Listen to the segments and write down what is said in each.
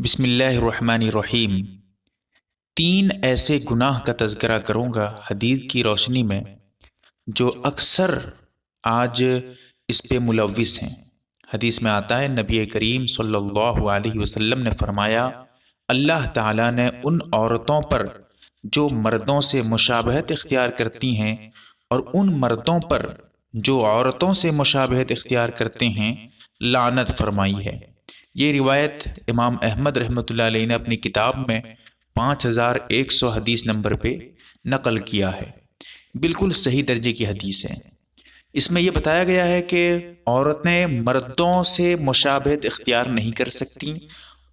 بسم اللہ الرحمن الرحیم۔ تین ایسے گناہ کا تذکرہ کروں گا حدیث کی روشنی میں جو اکثر آج اس پہ ملوث ہیں۔ حدیث میں آتا ہے نبی کریم صلی اللہ علیہ وسلم نے فرمایا، اللہ تعالیٰ نے ان عورتوں پر جو مردوں سے مشابہت اختیار کرتی ہیں اور ان مردوں پر جو عورتوں سے مشابہت اختیار کرتے ہیں لعنت فرمائی ہے۔ یہ روایت امام احمد رحمۃ اللہ علیہ نے اپنی کتاب میں 5100 حدیث نمبر پہ نقل کیا ہے۔ بالکل صحیح درجے کی حدیث ہے۔ اس میں یہ بتایا گیا ہے کہ عورتیں مردوں سے مشابہت اختیار نہیں کر سکتی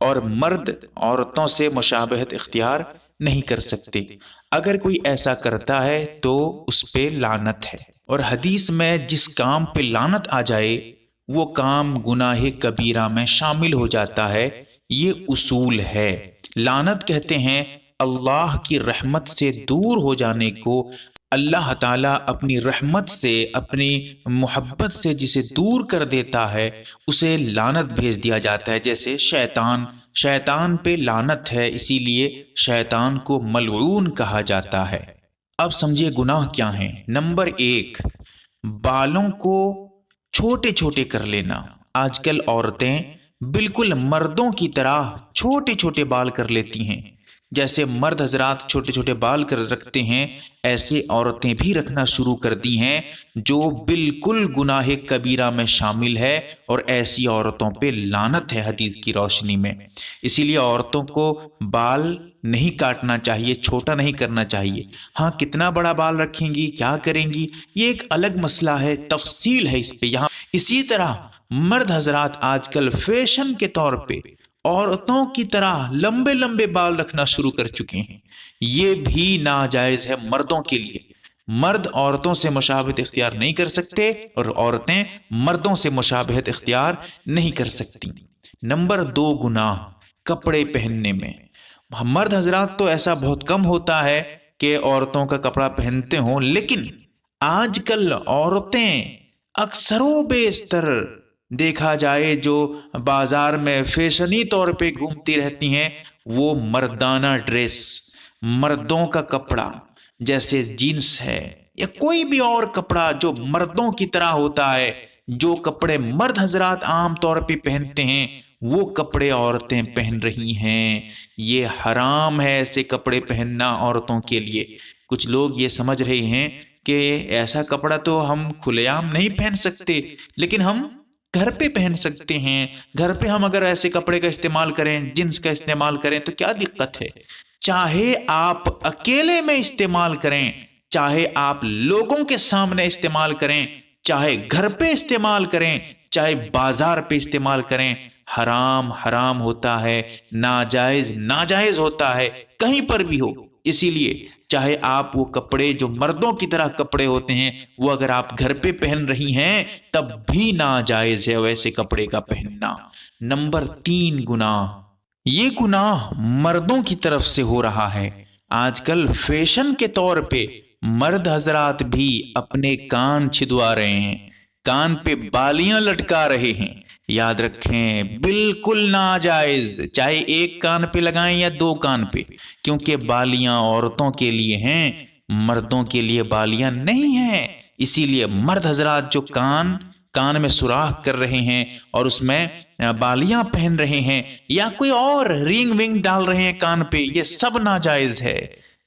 اور مرد عورتوں سے مشابہت اختیار نہیں کر سکتے۔ اگر کوئی ایسا کرتا ہے تو اس پہ لعنت ہے، اور حدیث میں جس کام پہ لعنت آ جائے وہ کام گناہ کبیرہ میں شامل ہو جاتا ہے۔ یہ اصول ہے۔ لعنت کہتے ہیں اللہ کی رحمت سے دور ہو جانے کو۔ اللہ تعالیٰ اپنی رحمت سے، اپنی محبت سے جسے دور کر دیتا ہے اسے لعنت بھیج دیا جاتا ہے۔ جیسے شیطان پہ لعنت ہے، اسی لیے شیطان کو ملعون کہا جاتا ہے۔ اب سمجھیے گناہ کیا ہیں۔ نمبر 1، بالوں کو چھوٹے چھوٹے کر لینا۔ آج کل عورتیں بالکل مردوں کی طرح چھوٹے چھوٹے بال کر لیتی ہیں۔ جیسے مرد حضرات چھوٹے چھوٹے بال کر رکھتے ہیں، ایسے عورتیں بھی رکھنا شروع کر دی ہیں، جو بالکل گناہ کبیرہ میں شامل ہے، اور ایسی عورتوں پہ لعنت ہے حدیث کی روشنی میں۔ اسی لیے عورتوں کو بال نہیں کاٹنا چاہیے، چھوٹا نہیں کرنا چاہیے۔ ہاں، کتنا بڑا بال رکھیں گی، کیا کریں گی، یہ ایک الگ مسئلہ ہے، تفصیل ہے اس پہ یہاں۔ اسی طرح مرد حضرات آج کل فیشن کے طور پہ عورتوں کی طرح لمبے لمبے بال رکھنا شروع کر چکے ہیں۔ یہ بھی ناجائز ہے مردوں کے لیے۔ مرد عورتوں سے مشابہت اختیار نہیں کر سکتے اور عورتیں مردوں سے مشابہت اختیار نہیں کر سکتی۔ نمبر 2 گناہ کپڑے پہننے میں۔ مرد حضرات تو ایسا بہت کم ہوتا ہے کہ عورتوں کا کپڑا پہنتے ہوں، لیکن آج کل عورتیں اکثر و بیشتر دیکھا جائے جو بازار میں فیشنی طور پہ گھومتی رہتی ہیں، وہ مردانہ ڈریس، مردوں کا کپڑا جیسے جینس ہے یا کوئی بھی اور کپڑا جو مردوں کی طرح ہوتا ہے، جو کپڑے مرد حضرات عام طور پہ پہنتے ہیں وہ کپڑے عورتیں پہن رہی ہیں۔ یہ حرام ہے ایسے کپڑے پہننا عورتوں کے لیے۔ کچھ لوگ یہ سمجھ رہے ہیں کہ ایسا کپڑا تو ہم کھلے عام نہیں پہن سکتے، لیکن ہم گھر پہ پہن سکتے ہیں۔ گھر پہ ہم اگر ایسے کپڑے کا استعمال کریں، جنس کا استعمال کریں تو کیا دقت ہے؟ چاہے آپ اکیلے میں استعمال کریں، چاہے آپ لوگوں کے سامنے استعمال کریں، چاہے گھر پہ استعمال کریں، چاہے بازار پہ استعمال کریں، حرام حرام ہوتا ہے، ناجائز ناجائز ہوتا ہے، کہیں پر بھی ہو۔ اسی لیے چاہے آپ وہ کپڑے جو مردوں کی طرح کپڑے ہوتے ہیں وہ اگر آپ گھر پہ پہن رہی ہیں تب بھی ناجائز ہے ویسے کپڑے کا پہننا۔ نمبر 3 گناہ، یہ گناہ مردوں کی طرف سے ہو رہا ہے۔ آج کل فیشن کے طور پہ مرد حضرات بھی اپنے کان چھدوا رہے ہیں، کان پہ بالیاں لٹکا رہے ہیں۔ یاد رکھیں بالکل ناجائز، چاہے ایک کان پہ لگائیں یا 2 کان پہ، کیونکہ بالیاں عورتوں کے لیے ہیں، مردوں کے لیے بالیاں نہیں ہیں۔ اسی لیے مرد حضرات جو کان میں سوراخ کر رہے ہیں اور اس میں بالیاں پہن رہے ہیں یا کوئی اور رینگ ونگ ڈال رہے ہیں کان پہ، یہ سب ناجائز ہے،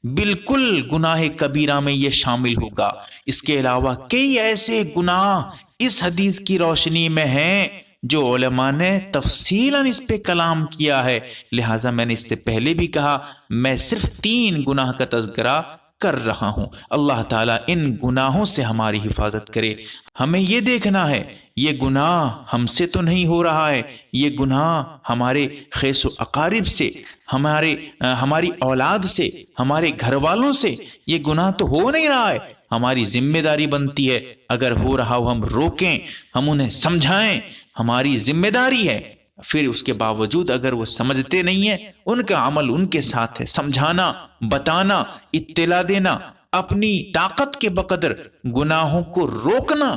بالکل گناہ کبیرہ میں یہ شامل ہوگا۔ اس کے علاوہ کئی ایسے گناہ اس حدیث کی روشنی میں ہیں جو علماء نے تفصیلاً اس پہ کلام کیا ہے، لہٰذا میں نے اس سے پہلے بھی کہا میں صرف 3 گناہ کا تذکرہ کر رہا ہوں۔ اللہ تعالیٰ ان گناہوں سے ہماری حفاظت کرے۔ ہمیں یہ دیکھنا ہے یہ گناہ ہم سے تو نہیں ہو رہا ہے، یہ گناہ ہمارے خیس و اقارب سے، ہماری اولاد سے، ہمارے گھر والوں سے یہ گناہ تو ہو نہیں رہا ہے۔ ہماری ذمہ داری بنتی ہے اگر ہو رہا ہو ہم روکیں، ہم انہیں سمجھائیں، ہماری ذمہ داری ہے۔ پھر اس کے باوجود اگر وہ سمجھتے نہیں ہیں، ان کا عمل ان کے ساتھ ہے، سمجھانا، بتانا، اطلاع دینا، اپنی طاقت کے بقدر گناہوں کو روکنا،